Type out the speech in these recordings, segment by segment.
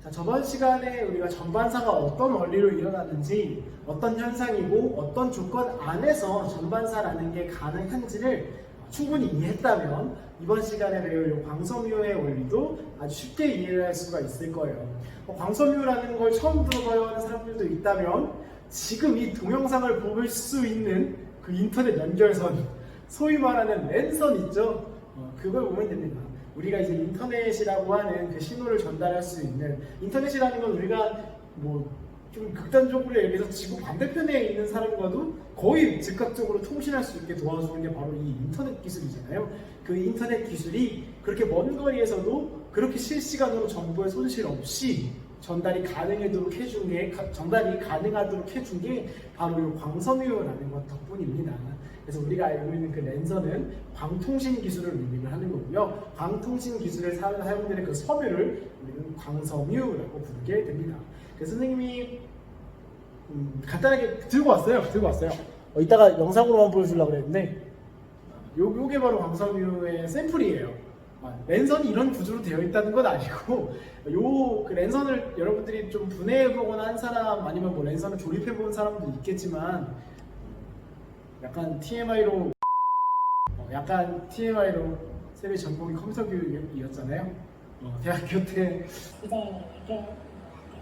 자, 저번 시간에 우리가 전반사가 어떤 원리로 일어나는지, 어떤 현상이고 어떤 조건 안에서 전반사라는 게 가능한지를 충분히 이해했다면 이번 시간에 배울 이 광섬유의 원리도 아주 쉽게 이해를 할 수가 있을 거예요. 광섬유라는 걸 처음 들어봐야 하는 사람들도 있다면 지금 이 동영상을 볼 수 있는 그 인터넷 연결선, 소위 말하는 랜선 있죠? 그걸 보면 됩니다. 우리가 이제 인터넷이라고 하는 그 신호를 전달할 수 있는, 인터넷이라는 건 우리가 뭐 좀 극단적으로 얘기해서 지구 반대편에 있는 사람과도 거의 즉각적으로 통신할 수 있게 도와주는 게 바로 이 인터넷 기술이잖아요. 그 인터넷 기술이 그렇게 먼 거리에서도 그렇게 실시간으로 정보의 손실 없이 전달이 가능하도록 해준 게 바로 이 광섬유라는 것 덕분입니다. 그래서 우리가 알고 있는 그 랜선은 광통신 기술을 의미를 하는 거고요. 광통신 기술을 사용되는 그 섬유를 우리는 광섬유라고 부르게 됩니다. 그래서 선생님이 간단하게 들고 왔어요. 이따가 영상으로만 보여주려고 그랬는데 요게 바로 광섬유의 샘플이에요. 랜선이 이런 구조로 되어 있다는 건 아니고 그 랜선을 여러분들이 좀 분해해보거나 한 사람, 아니면 뭐 랜선을 조립해본 사람도 있겠지만 약간 TMI로 쌤의 전공이 컴퓨터 교육이었잖아요. 대학교 때 이제 그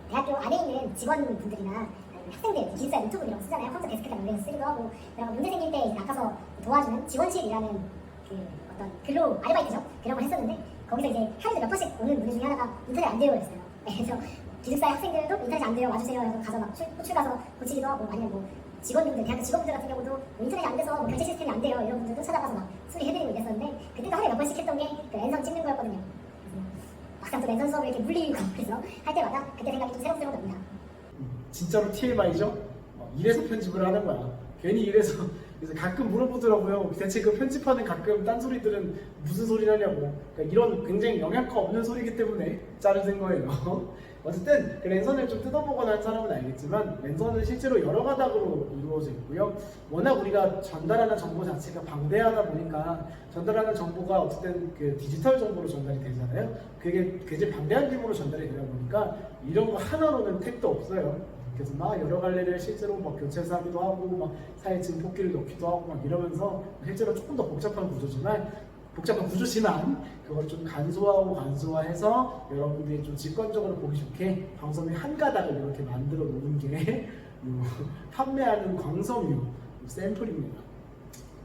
대학교 안에 있는 직원분들이나 학생들 기숙사 유튜브 이런 거 쓰잖아요. 컴퓨터 데스크탑 이런 쓰기도 하고, 그리고 문제 생길 때 이제 나가서 도와주는 지원실이라는 그 어떤 근로 아르바이트죠. 그런 걸 했었는데 거기서 이제 하루에 몇 번씩 오는 문제 중에 하나가 인터넷 안 돼요였어요. 그래서 기숙사 학생들도 인터넷 안 돼요 와주세요. 그래서 가서 막 호출 가서 고치기도 하고, 아니면 뭐 직원분들, 대학교 직원분들 같은 경우도 뭐 인터넷이 안 돼서 뭐 결제 시스템이 안 돼요 이런 분들도 찾아가서 막 수리해드리고 이랬었는데, 그때도 하루에 몇 번씩 했던 게 그 랜선 찍는 거였거든요. 막상 또 랜선 수업을 이렇게 물리고 그래서 할 때마다 그때 생각이 좀 새록새록납니다. 진짜로 TMI죠? 이래서 편집을 하는 거야. 괜히 이래서 그래서 가끔 물어보더라고요. 대체 그 편집하는 가끔 딴소리들은 무슨 소리를 하냐고. 그러니까 이런 굉장히 영양가 없는 소리이기 때문에 자르는 거예요. 어쨌든 그 랜선을 좀 뜯어보거나 한 사람은 알겠지만 랜선은 실제로 여러 가닥으로 이루어져 있고요. 워낙 우리가 전달하는 정보 자체가 방대하다 보니까 전달하는 정보가 어쨌든 그 디지털 정보로 전달이 되잖아요. 그게 굉장히 방대한 규모로 전달이 되다 보니까 이런 거 하나로는 택도 없어요. 그래서 막 여러 갈래를 실제로 막 교체해서 하기도 하고, 막 사이에 증폭기를 넣기도 하고 막 이러면서 실제로 조금 더 복잡한 구조지만 그걸 좀 간소화해서 여러분들이 좀 직관적으로 보기 좋게 광섬유 한 가닥을 이렇게 만들어 놓은 게 판매하는 광섬유 샘플입니다.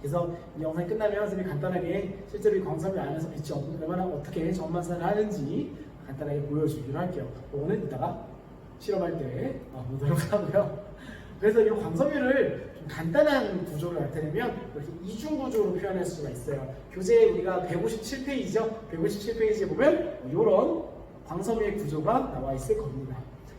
그래서 이 영상이 끝나면 선생님이 간단하게 실제로 이 광섬유 안에서 빛이 얼마나 어떻게 전반사를 하는지 간단하게 보여주기로 할게요. 오늘 이따가 실험할 때 보도록 하고요. 그래서 이 광섬유를 좀 간단한 구조를 나타내면 이렇게 이중 구조로 표현할 수가 있어요. 교재 우리가 157페이지죠. 157페이지에 보면 이런 광섬유의 구조가 나와 있을 겁니다.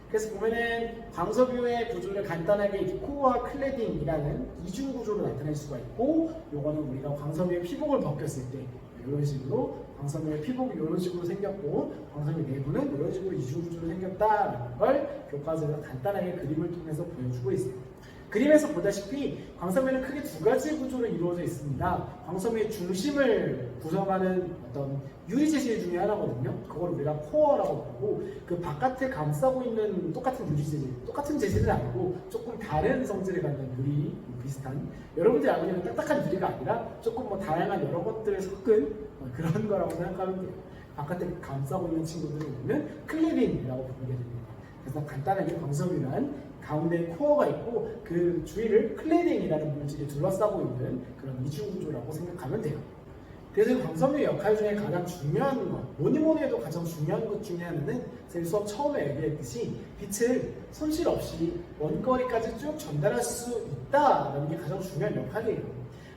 그래서 보면은 광섬유의 구조를 간단하게 코어와 클래딩이라는 이중 구조로 나타낼 수가 있고, 요거는 우리가 광섬유의 피복을 벗겼을 때 이런 식으로 광섬유의 피복이 이런 식으로 생겼고, 광섬유 내부는 이런 식으로 이중 구조로 생겼다라는 걸 교과서에서 간단하게 그림을 통해서 보여주고 있습니다. 그림에서 보다시피 광섬유는 크게 두 가지 구조로 이루어져 있습니다. 광섬유의 중심을 구성하는 어떤 유리 재질 중에 하나거든요. 그걸 우리가 코어라고 부르고, 그 바깥을 감싸고 있는 똑같은 유리 재질, 똑같은 재질은 아니고 조금 다른 성질을 갖는 유리 비슷한, 여러분들이 알고 있는 딱딱한 유리가 아니라 조금 뭐 다양한 여러 것들을 섞은 그런 거라고 생각하면 돼요. 바깥에 감싸고 있는 친구들을 우리는 클래딩이라고 부르게 됩니다. 그래서 간단하게 광섬유란 가운데 코어가 있고 그 주위를 클래딩이라는 물질이 둘러싸고 있는 그런 이중 구조라고 생각하면 돼요. 그래서 광섬유의 역할 중에 가장 중요한 것, 뭐니 해도 가장 중요한 것 중에 하나는 제 수업 처음에 얘기했듯이 빛을 손실 없이 원거리까지 쭉 전달할 수 있다는 게 가장 중요한 역할이에요.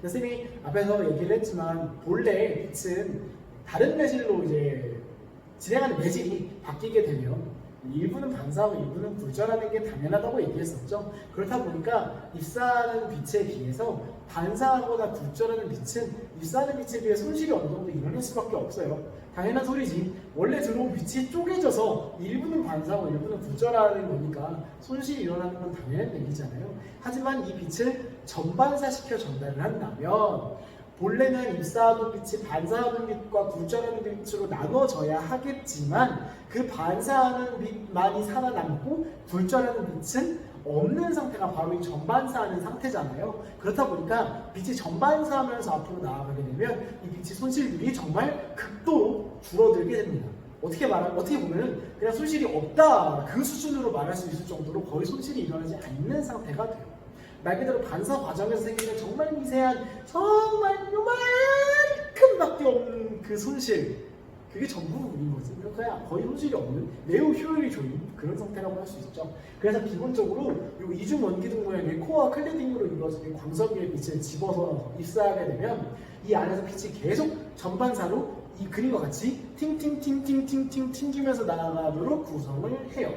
선생님이 앞에서 얘기를 했지만 본래 빛은 다른 매질로 이제 진행하는 매질이 바뀌게 되면 일부는 반사하고 일부는 굴절하는 게 당연하다고 얘기했었죠. 그렇다 보니까 입사하는 빛에 비해서 반사하거나 굴절하는 빛은 입사하는 빛에 비해 손실이 어느 정도 일어날 수밖에 없어요. 당연한 소리지. 원래 들어온 빛이 쪼개져서 일부는 반사하고 일부는 굴절하는 거니까 손실이 일어나는 건 당연한 얘기잖아요. 하지만 이 빛을 전반사시켜 전달을 한다면 본래는 입사하는 빛이 반사하는 빛과 굴절하는 빛으로 나눠져야 하겠지만 그 반사하는 빛만이 살아남고 굴절하는 빛은 없는 상태가 바로 이 전반사하는 상태잖아요. 그렇다 보니까 빛이 전반사하면서 앞으로 나아가게 되면 이 빛의 손실률이 정말 극도로 줄어들게 됩니다. 어떻게 보면 그냥 손실이 없다 그 수준으로 말할 수 있을 정도로 거의 손실이 일어나지 않는 상태가 돼요. 말 그대로 반사 과정에서 생기는 정말 미세한 정말 요만큼밖에 없는 그 손실, 그게 전부인 거지. 그냥 거의 손실이 없는 매우 효율이 좋은 그런 상태라고 할 수 있죠. 그래서 기본적으로 이 이중 원기둥 모양의 코어와 클레딩으로 이루어진 광석의 빛을 집어서 입사하게 되면 이 안에서 빛이 계속 전반사로 이 그림과 같이 팅팅팅팅팅팅 튕기면서 나아가도록 구성을 해요.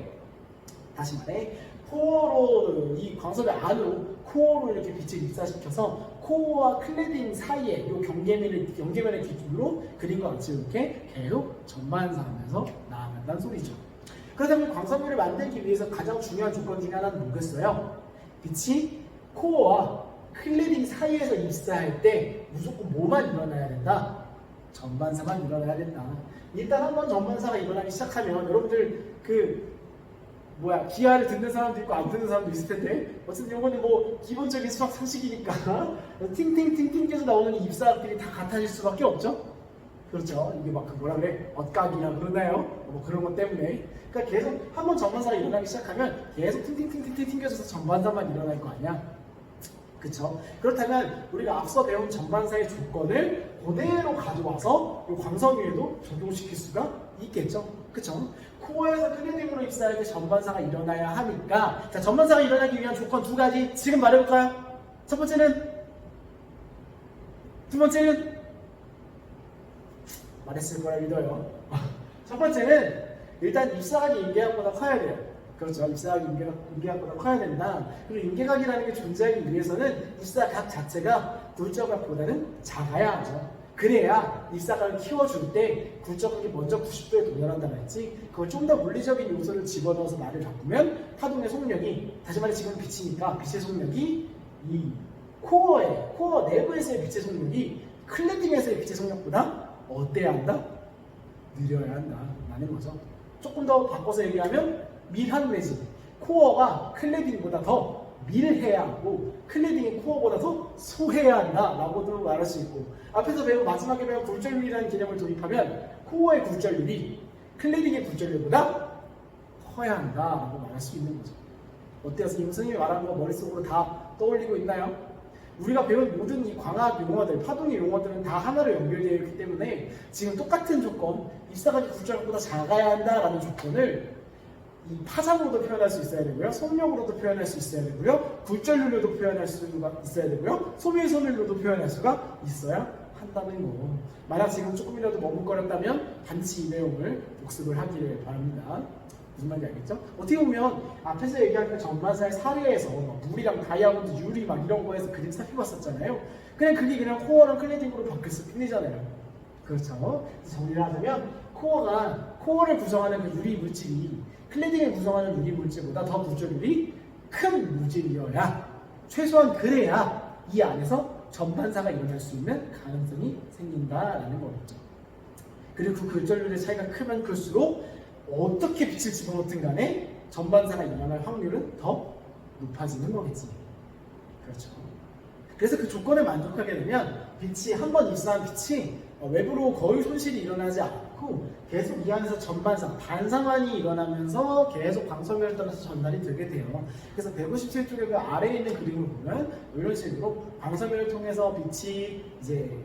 다시 말해 코어로 이 광석의 안으로 코어로 이렇게 빛을 입사시켜서 코어와 클레딩 사이에 이 경계면의 기준으로 그림과 같이 이렇게 계속 전반사하면서 나아간다는 소리죠. 그렇다면 광석유를 만들기 위해서 가장 중요한 조건 중에 하나는 뭐겠어요? 빛이 코어와 클레딩 사이에서 입사할 때 무조건 뭐만 일어나야 된다? 전반사만 일어나야 된다. 일단 한번 전반사가 일어나기 시작하면 여러분들 기하를 듣는 사람도 있고 안 듣는 사람도 있을 텐데 어쨌든 이거는 뭐 기본적인 수학 상식이니까 팅팅팅팅 계속 나오는 이 입사학들이 다 같아질 수밖에 없죠. 그렇죠. 이게 막 엇각이라 그러나요? 뭐 그런 것 때문에. 그러니까 계속 한번 전반사가 일어나기 시작하면 계속 팅팅팅팅팅 튕겨져서 전반사만 일어날 거 아니야. 그쵸? 그렇다면 우리가 앞서 배운 전반사의 조건을 그대로 가져와서 이 광석위에도 적용시킬 수가 있겠죠. 그쵸? 코어에서 클레딩으로 입사할 때 전반사가 일어나야 하니까, 자, 전반사가 일어나기 위한 조건 두 가지 지금 말해볼까요? 첫 번째는, 두 번째는 말했을 거라 믿어요. 첫 번째는 일단 입사각이 인계각보다 커야 돼요. 그렇죠. 입사각이 인계각보다 커야 된다. 그리고 인계각이라는 게 존재하기 위해서는 입사각 자체가 굴절각보다는 작아야 하죠. 그래야 입사각을 키워줄 때 굴절각이 먼저 90도에 도달한다고 했지, 그걸 좀 더 물리적인 요소를 집어넣어서 말을 바꾸면 파동의 속력이, 다시 말해 지금 빛이니까 빛의 속력이 이 코어 내부에서의 빛의 속력이 클레딩에서의 빛의 속력보다 어때야 한다? 느려야 한다 라는 거죠. 조금 더 바꿔서 얘기하면 밀한 매직, 코어가 클레딩보다 더 밀해야 하고 클레딩이 코어보다 더 소해야 한다 라고도 말할 수 있고, 앞에서 마지막에 배운 굴절률이라는 개념을 도입하면 코어의 굴절률이 클레딩의 굴절률보다 커야 한다 라고 말할 수 있는 거죠. 어때요? 지금 선생님이 말한 거 머릿속으로 다 떠올리고 있나요? 우리가 배운 모든 이 광학 용어들, 파동의 용어들은 다 하나로 연결되어 있기 때문에 지금 똑같은 조건, 입사각이 굴절각보다 작아야 한다라는 조건을 이 파장으로도 표현할 수 있어야 되고요, 속력으로도 표현할 수 있어야 되고요, 굴절률로도 표현할 수가 있어야 되고요, 소밀소멸로도 표현할 수가 있어야 한다는 거. 만약 지금 조금이라도 머뭇거렸다면 반드시 이 내용을 복습을 하기를 바랍니다. 무슨 말인지 알겠죠? 어떻게 보면 앞에서 얘기한 그 전반사의 사례에서 물이랑 다이아몬드, 유리 막 이런 거에서 그림 살펴봤었잖아요. 그냥 그게 그냥 코어랑 클레딩으로 바뀌었을 뿐이잖아요. 그렇죠? 정리를 하자면 코어를 구성하는 그 유리 물질이 클레딩을 구성하는 유리 물질보다 더 굴절률이 큰 물질이어야, 최소한 그래야 이 안에서 전반사가 일어날 수 있는 가능성이 생긴다라는 거겠죠. 그리고 그 굴절률의 차이가 크면 클수록 어떻게 빛을 집어넣든 간에 전반사가 일어날 확률은 더 높아지는 거겠지. 그렇죠. 그래서 그 조건에 만족하게 되면 빛이 한번 입사한 빛이 외부로 거의 손실이 일어나지 않고 계속 이 안에서 전반사, 반사만이 일어나면서 계속 광석면을 따라서 전달이 되게 돼요. 그래서 157쪽의 그 아래에 있는 그림을 보면 이런 식으로 광석면을 통해서 빛이 이제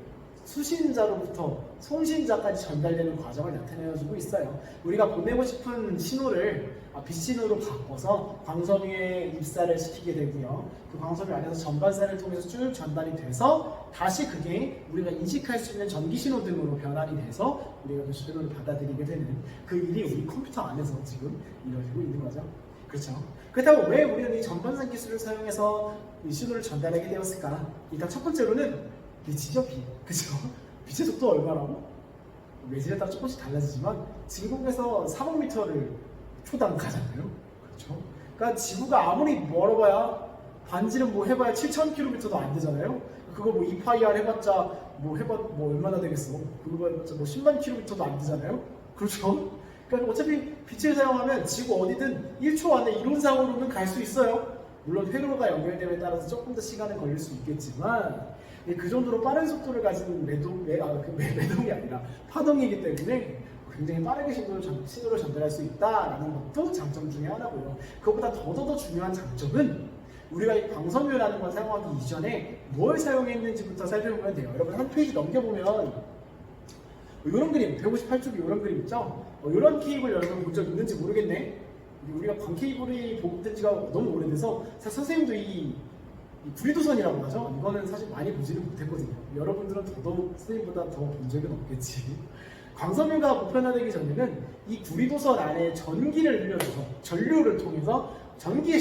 수신자로부터 송신자까지 전달되는 과정을 나타내주고 있어요. 우리가 보내고 싶은 신호를 빛신호로 바꿔서 광섬유에 입사를 시키게 되고요. 그 광섬유 안에서 전반사를 통해서 쭉 전달이 돼서 다시 그게 우리가 인식할 수 있는 전기신호 등으로 변환이 돼서 우리가 그 신호를 받아들이게 되는 그 일이 우리 컴퓨터 안에서 지금 이루어지고 있는 거죠. 그렇죠? 그렇다면 왜 우리는 이 전반사 기술을 사용해서 이 신호를 전달하게 되었을까? 일단 첫 번째로는 빛이죠, 빛. 그죠? 빛의 속도 얼마라고? 매질에 따라 조금씩 달라지지만 진공에서 400m를 초당 가잖아요. 그렇죠? 그러니까 지구가 아무리 멀어봐야 반지름 뭐 해봐야 7000km도 안 되잖아요. 그거 뭐 2파이R 해봤자 뭐 해봐 뭐 얼마나 되겠어? 그거 뭐 10만 킬로미터도 안 되잖아요. 그렇죠? 그러니까 어차피 빛을 사용하면 지구 어디든 1초 안에 이론상으로는 갈 수 있어요. 물론 회로가 연결됨에 따라서 조금 더 시간이 걸릴 수 있겠지만 그 정도로 빠른 속도를 가진 매동이 아니라 파동이기 때문에 굉장히 빠르게 신호를 전달할 수 있다라는 것도 장점 중에 하나고요. 그것보다 더더더 중요한 장점은 우리가 이 광섬유라는 걸 사용하기 이전에 뭘 사용했는지부터 살펴보면 돼요. 여러분 한 페이지 넘겨보면 이런 그림, 158쪽에 이런 그림 있죠? 이런 케이블 여러분 본 적 있는지 모르겠네. 우리가 광 케이블이 보급된 지가 너무 오래돼서 사실 선생님도 이 구리도선이라고 하죠. 이거는 사실 많이 보지는 못했거든요. 여러분들은 더더욱 선생님보다 더 본 적은 없겠지. 광섬유가 보편화되기 전에는 이 구리도선 안에 전기를 흘려줘서 전류를 통해서 전기의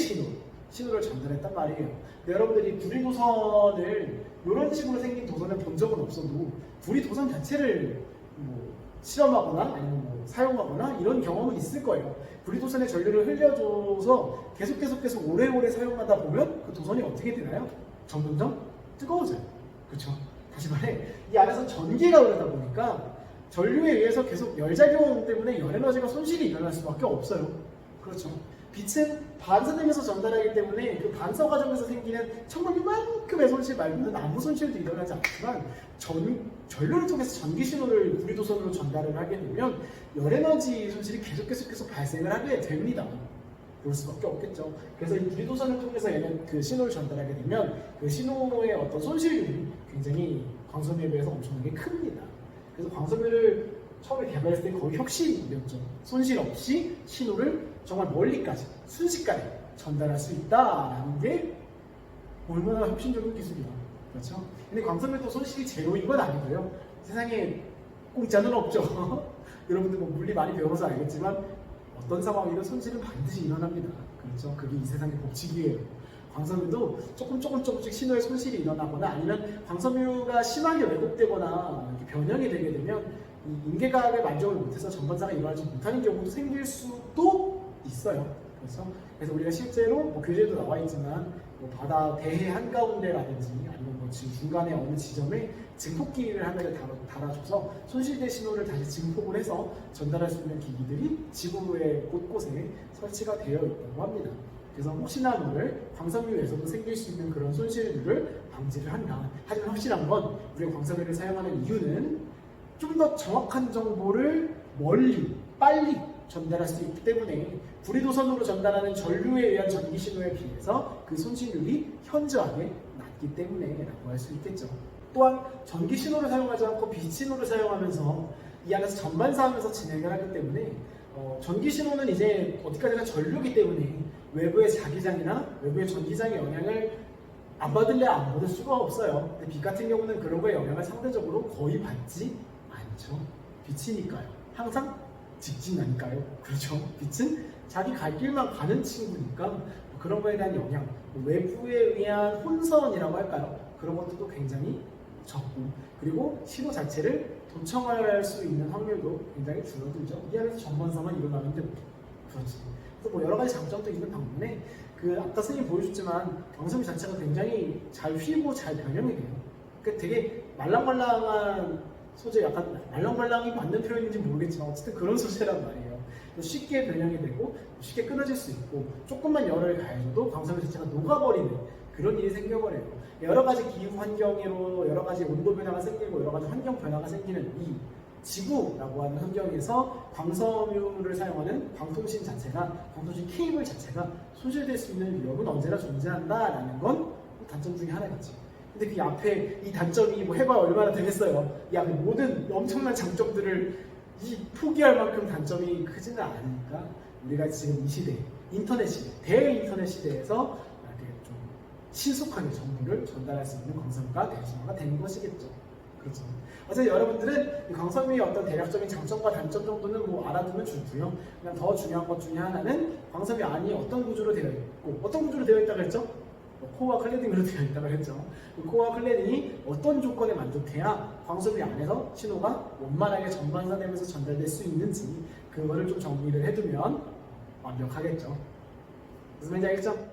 신호를 전달했단 말이에요. 근데 여러분들이 구리도선을 이런 식으로 생긴 도선을 본 적은 없어도 구리도선 자체를 뭐 실험하거나 아니면 뭐 사용하거나 이런 경험은 있을 거예요. 구리도선에 전류를 흘려줘서 계속 오래오래 사용하다 보면 그 도선이 어떻게 되나요? 점점 뜨거워져요. 그렇죠? 다시 말해 이 안에서 전기가 흐르다 보니까 전류에 의해서 계속 열작용 때문에 열에너지가 손실이 일어날 수밖에 없어요. 그렇죠? 빛은 반사되면서 전달하기 때문에 그 반사 과정에서 생기는 정말 이만큼의 손실 말고는 아무 손실도 일어나지 않지만 전류를 통해서 전기 신호를 구리도선으로 전달을 하게 되면 열에너지 손실이 계속 발생을 하게 됩니다. 그럴 수밖에 없겠죠. 그래서 이 구리도선을 통해서 얘는 그 신호를 전달하게 되면 그 신호의 어떤 손실률이 굉장히 광섬유에 비해서 엄청나게 큽니다. 그래서 광섬유를 처음에 개발했을 때 거의 혁신이었죠. 손실 없이 신호를 정말 멀리까지 순식간에 전달할 수 있다라는 게 얼마나 혁신적인 기술이야. 그렇죠? 근데 광섬유도 손실이 제로인 건 아니고요. 세상에 공짜는 없죠. 여러분들 뭐 물리 많이 배워서 알겠지만 어떤 상황이든 손실은 반드시 일어납니다. 그렇죠? 그게 이 세상의 법칙이에요. 광섬유도 조금씩 신호에 손실이 일어나거나 아니면 광섬유가 심하게 왜곡되거나 이렇게 변형이 되게 되면 이 인계각에 만족을 못해서 전반사가 일어나지 못하는 경우도 생길 수도 있어요. 그래서 우리가 실제로 뭐 교재에도 나와 있지만 뭐 바다 대해 한가운데라든지 아니면 뭐 지금 중간에 어느 지점에 증폭기를 하나를 달아줘서 손실된 신호를 다시 증폭을 해서 전달할 수 있는 기기들이 지구의 곳곳에 설치가 되어 있다고 합니다. 그래서 혹시나 모를 광섬유에서도 생길 수 있는 그런 손실들을 방지를 한다. 하지만 확실한 건 우리가 광섬유를 사용하는 이유는 좀 더 정확한 정보를 멀리, 빨리 전달할 수 있기 때문에 구리도선으로 전달하는 전류에 의한 전기 신호에 비해서 그 손실률이 현저하게 낮기 때문에라고 할 수 있겠죠. 또한 전기 신호를 사용하지 않고 빛 신호를 사용하면서 이 안에서 전반사하면서 진행을 하기 때문에 전기 신호는 이제 어디까지나 전류기 때문에 외부의 자기장이나 외부의 전기장의 영향을 안 받을래 안 받을 수가 없어요. 근데 빛 같은 경우는 그런 거에 영향을 상대적으로 거의 받지 않죠. 빛이니까요. 항상 직진하니까요. 그렇죠. 빛은 자기 갈 길만 가는 친구니까 그런 거에 대한 영향, 외부에 의한 혼선이라고 할까요? 그런 것들도 굉장히 적고 그리고 신호 자체를 도청할 수 있는 확률도 굉장히 줄어들죠. 이 안에서 전반사만 일어나면 되고 그렇지. 그래서 뭐 여러 가지 장점도 있는 반면에 그 아까 선생님 보여줬지만 광섬유 자체가 굉장히 잘 휘고 잘 변형이 돼요. 그러니까 되게 말랑말랑한 소재, 약간 말랑말랑이 맞는 표현인지 모르겠지만 어쨌든 그런 소재란 말이에요. 쉽게 변형이 되고 쉽게 끊어질 수 있고 조금만 열을 가해줘도 광섬유 자체가 녹아버리는 그런 일이 생겨버려요. 여러 가지 기후 환경으로 여러 가지 온도 변화가 생기고 여러 가지 환경 변화가 생기는 이 지구라고 하는 환경에서 광섬유를 사용하는 광통신 케이블 자체가 손실될 수 있는 위험은 언제나 존재한다라는 건 단점 중에 하나겠지. 근데 그 앞에 이 단점이 뭐 해봐야 얼마나 되겠어요. 이 앞에 모든 엄청난 장점들을 포기할 만큼 단점이 크지는 않으니까 우리가 지금 이 시대, 인터넷 시대, 대인터넷 시대에서 이렇게 좀 신속하게 정보를 전달할 수 있는 광섬유가 대중화가 된 것이겠죠. 그렇죠. 어쨌든 여러분들은 이 광섬유의 어떤 대략적인 장점과 단점 정도는 뭐 알아두면 좋고요. 그냥 더 중요한 것 중에 하나는 광섬유 안이 어떤 구조로 되어 있고 어떤 구조로 되어 있다고 했죠? 코어와 클래딩으로 되어 있다고 했죠. 그 코어와 클래딩이 어떤 조건에 만족해야 광섬유 안에서 신호가 원만하게 전반사되면서 전달될 수 있는지 그거를 좀 정리를 해두면 완벽하겠죠. 무슨 말인지 알겠죠?